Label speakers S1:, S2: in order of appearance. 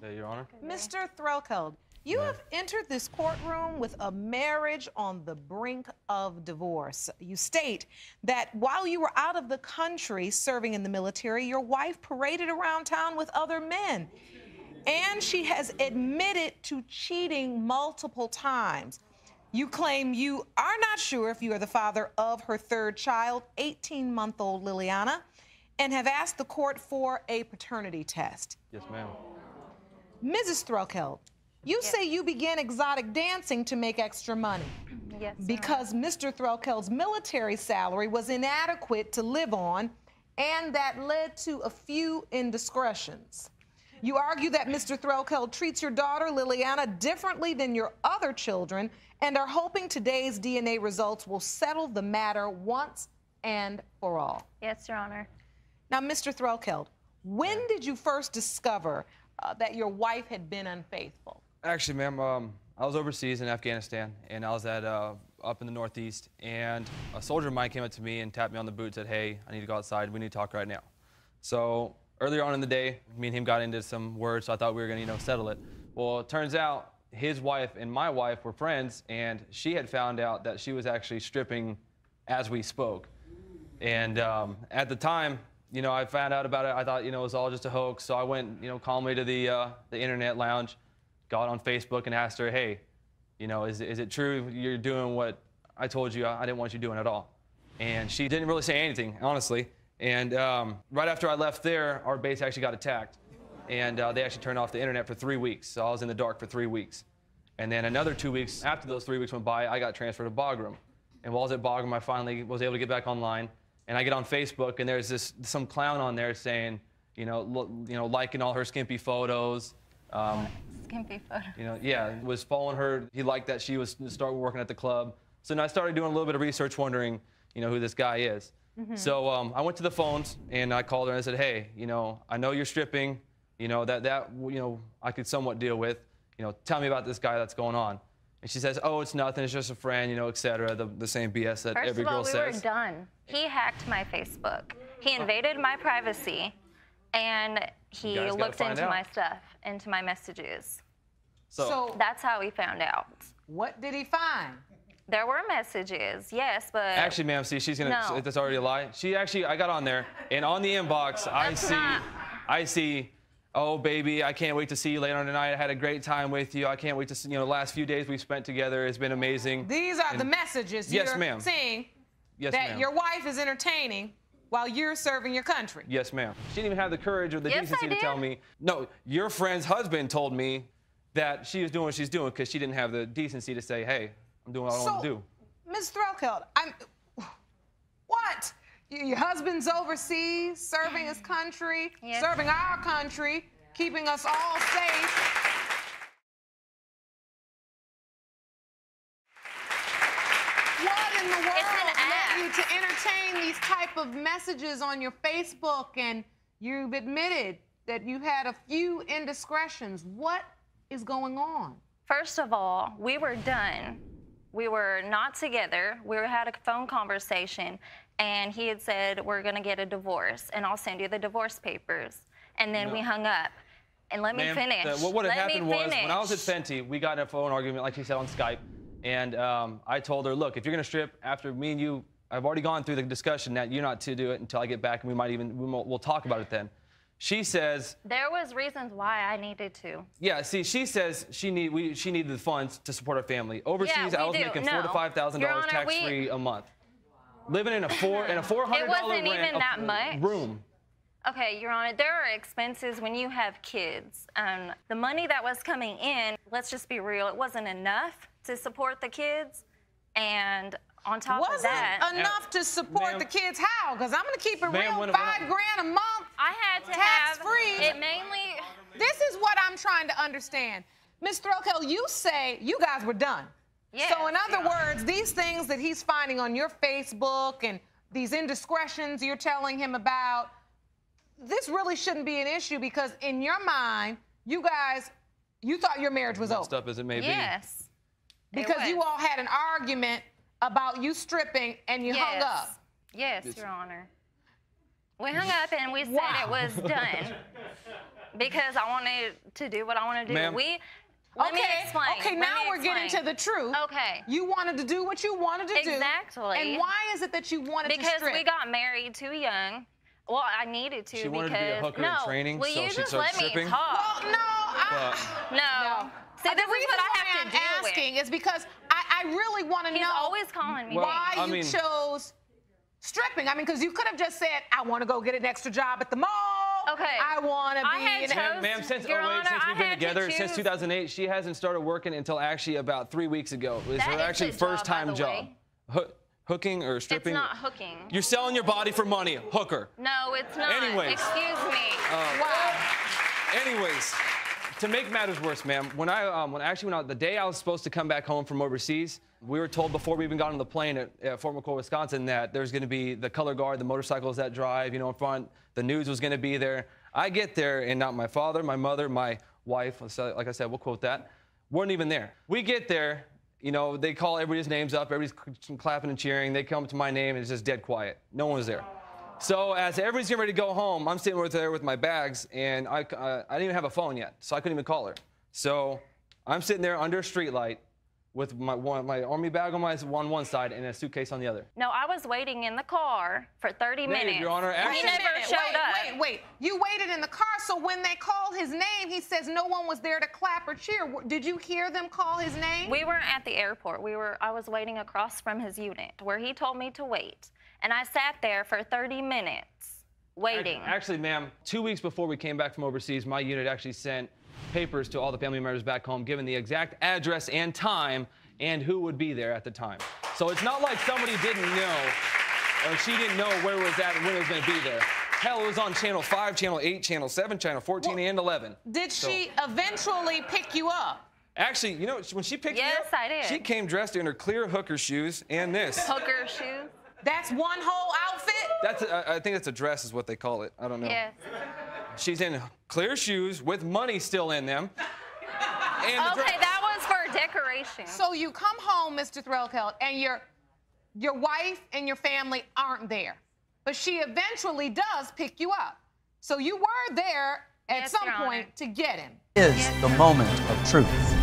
S1: Yeah, Your Honor.
S2: Mr. Threlkeld, you have entered this courtroom with a marriage on the brink of divorce. You state that while you were out of the country serving in the military, your wife paraded around town with other men. And she has admitted to cheating multiple times. You claim you are not sure if you are the father of her third child, 18-month-old Liliana, and have asked the court for a paternity test.
S1: Yes, ma'am.
S2: Mrs. Threlkeld, you say you began exotic dancing to make extra money.
S3: Yes,
S2: because Mr. Threlkeld's military salary was inadequate to live on, and that led to a few indiscretions. You argue that Mr. Threlkeld treats your daughter, Liliana, differently than your other children, and are hoping today's DNA results will settle the matter once and for all.
S3: Yes, Your Honor.
S2: Now, Mr. Threlkeld, when did you first discover that your wife had been unfaithful?
S1: Actually, ma'am, I was overseas in Afghanistan, and I was at up in the Northeast, and a soldier of mine came up to me and tapped me on the boot and said, hey, I need to go outside. We need to talk right now. So earlier on in the day, me and him got into some words, so I thought we were going to, settle it. Well, it turns out his wife and my wife were friends, and she had found out that she was actually stripping as we spoke. And at the time, I found out about it. I thought, it was all just a hoax. So I went, calmly to the internet lounge, got on Facebook and asked her, hey, is it true you're doing what I told you I didn't want you doing at all? And she didn't really say anything, honestly. And right after I left there, our base actually got attacked. And they actually turned off the internet for 3 weeks. So I was in the dark for 3 weeks. And then another 2 weeks after those 3 weeks went by, I got transferred to Bagram. And while I was at Bagram, I finally was able to get back online. And I get on Facebook, and there's some clown on there saying, liking all her skimpy photos.
S3: Skimpy photos.
S1: Was following her. He liked that she was started working at the club. So then I started doing a little bit of research, wondering, who this guy is. So I went to the phones, and I called her and I said, hey, I know you're stripping. I could somewhat deal with. Tell me about this guy that's going on. And she says, oh, it's nothing, it's just a friend, et cetera, the same BS that every girl says.
S3: First of all, we were done. He hacked my Facebook. He invaded my privacy, and he looked into my stuff, into my messages.
S2: So
S3: that's how he found out.
S2: What did he find?
S3: There were messages, yes, but...
S1: Actually, ma'am, see, she's going to... That's already a lie. I got on there, and on the inbox, I see... Oh, baby, I can't wait to see you later on tonight. I had a great time with you. I can't wait to see, the last few days we've spent together has been amazing.
S2: These are the messages you're seeing that your wife is entertaining while you're serving your country.
S1: Yes, ma'am. She didn't even have the courage or the decency to tell me. No, your friend's husband told me that she was doing what she's doing because she didn't have the decency to say, hey, I'm doing what I want to do.
S2: Ms. Threlkeld, what? Your husband's overseas, serving his country, serving our country, keeping us all safe. What in the world led you to entertain these type of messages on your Facebook, and you've admitted that you had a few indiscretions. What is going on?
S3: First of all, we were done. We were not together. We had a phone conversation, and he had said, we're going to get a divorce, and I'll send you the divorce papers. And then we hung up. And let me finish.
S1: What had happened was, when I was at Fenty, we got in a phone argument, like she said, on Skype. And I told her, look, if you're going to strip after me and you, I've already gone through the discussion that you're not to do it until I get back, and we'll talk about it then. She says...
S3: There was reasons why I needed to.
S1: Yeah, see, she says she needed the funds to support her family. Overseas, I was making $4,000 to $5,000 tax-free a month. Living in a $400
S3: It wasn't even that much.
S1: Room.
S3: Okay, Your Honor, there are expenses when you have kids. The money that was coming in, let's just be real, it wasn't enough to support the kids. And on top of that...
S2: Wasn't enough to support the kids how? Because I'm going to keep it real, $5 grand a month.
S3: I had to
S2: tax-free.
S3: It mainly...
S2: This is what I'm trying to understand. Ms. Threlkeld, you say you guys were done.
S3: Yes,
S2: so in other words, these things that he's finding on your Facebook and these indiscretions you're telling him about, this really shouldn't be an issue because in your mind, you thought your marriage was over.
S1: Messed up as it may be.
S3: Yes.
S2: Because you all had an argument about you stripping and you hung up.
S3: Yes, Your Honor. We hung up and we said it was done. Because I wanted to do what I want to do.
S1: Ma'am.
S3: Let me explain.
S2: Okay, now we're getting to the truth.
S3: Okay.
S2: You wanted to do what you wanted to do.
S3: Exactly.
S2: And why is it that you wanted to strip?
S3: Because we got married too young. Well, I needed to
S1: She wanted to be a hooker in training,
S3: will
S1: so
S3: you
S1: she'd
S3: just
S1: start
S3: let
S1: stripping?
S3: me talk?
S2: Well, no.
S3: No. See, this is what I have to deal
S2: I'm asking
S3: with.
S2: is because I really want to
S3: He's
S2: know
S3: always calling me.
S2: why
S1: I
S2: you
S1: mean-
S2: chose stripping. I mean, because you could have just said, I want to go get an extra job at the mall.
S3: Okay.
S2: I want to
S3: I
S2: be
S3: had
S2: in
S3: chose-
S1: Ma'am, since
S3: Your
S1: 08,
S3: Honor,
S1: since we've
S3: I
S1: been
S3: had to
S1: together, since
S3: choose-
S1: 2008, she hasn't started working until actually about 3 weeks ago. It was
S3: That
S1: her
S3: is
S1: actually
S3: a job, by
S1: first-time
S3: the
S1: job.
S3: way.
S1: Hooking or stripping?
S3: It's not hooking.
S1: You're selling your body for money. Hooker.
S3: No, it's not.
S1: Anyways.
S3: Excuse me.
S2: Wow.
S1: Anyways, to make matters worse, ma'am, when the day I was supposed to come back home from overseas, we were told before we even got on the plane at Fort McCoy, Wisconsin, that there's going to be the color guard, the motorcycles that drive, in front. The news was going to be there. I get there, and not my father, my mother, my wife, like I said, we'll quote that, weren't even there. We get there, they call everybody's names up, everybody's clapping and cheering. They come to my name, and it's just dead quiet. No one was there. So as everybody's getting ready to go home, I'm sitting there with my bags, and I didn't even have a phone yet, so I couldn't even call her. So I'm sitting there under a street light with my army bag on one side and a suitcase on the other.
S3: No, I was waiting in the car for 30 minutes.
S1: Your Honor,
S3: He
S1: actually-
S3: never showed up.
S2: Wait. You waited in the car, so when they called his name, he says no one was there to clap or cheer. Did you hear them call his name?
S3: We weren't at the airport. I was waiting across from his unit where he told me to wait. And I sat there for 30 minutes waiting.
S1: Actually, ma'am, 2 weeks before we came back from overseas, my unit actually sent papers to all the family members back home, giving the exact address and time and who would be there at the time. So it's not like somebody didn't know, or she didn't know where it was at and when it was going to be there. Hell, it was on Channel 5, Channel 8, Channel 7, Channel 14, and 11.
S2: Did she eventually pick you up?
S1: Actually, when she picked me up,
S3: Yes, I did.
S1: she came dressed in her clear hooker shoes and this.
S3: Hooker shoes.
S2: That's one whole outfit?
S1: I think that's a dress is what they call it. I don't know.
S3: Yes.
S1: She's in clear shoes with money still in them. And the
S3: Okay,
S1: dress.
S3: that was for decoration.
S2: So you come home, Mr. Threlkeld, and your wife and your family aren't there. But she eventually does pick you up. So you were there at
S3: Yes,
S2: some
S3: Your Honor.
S2: point to get him.
S4: Is the moment of truth.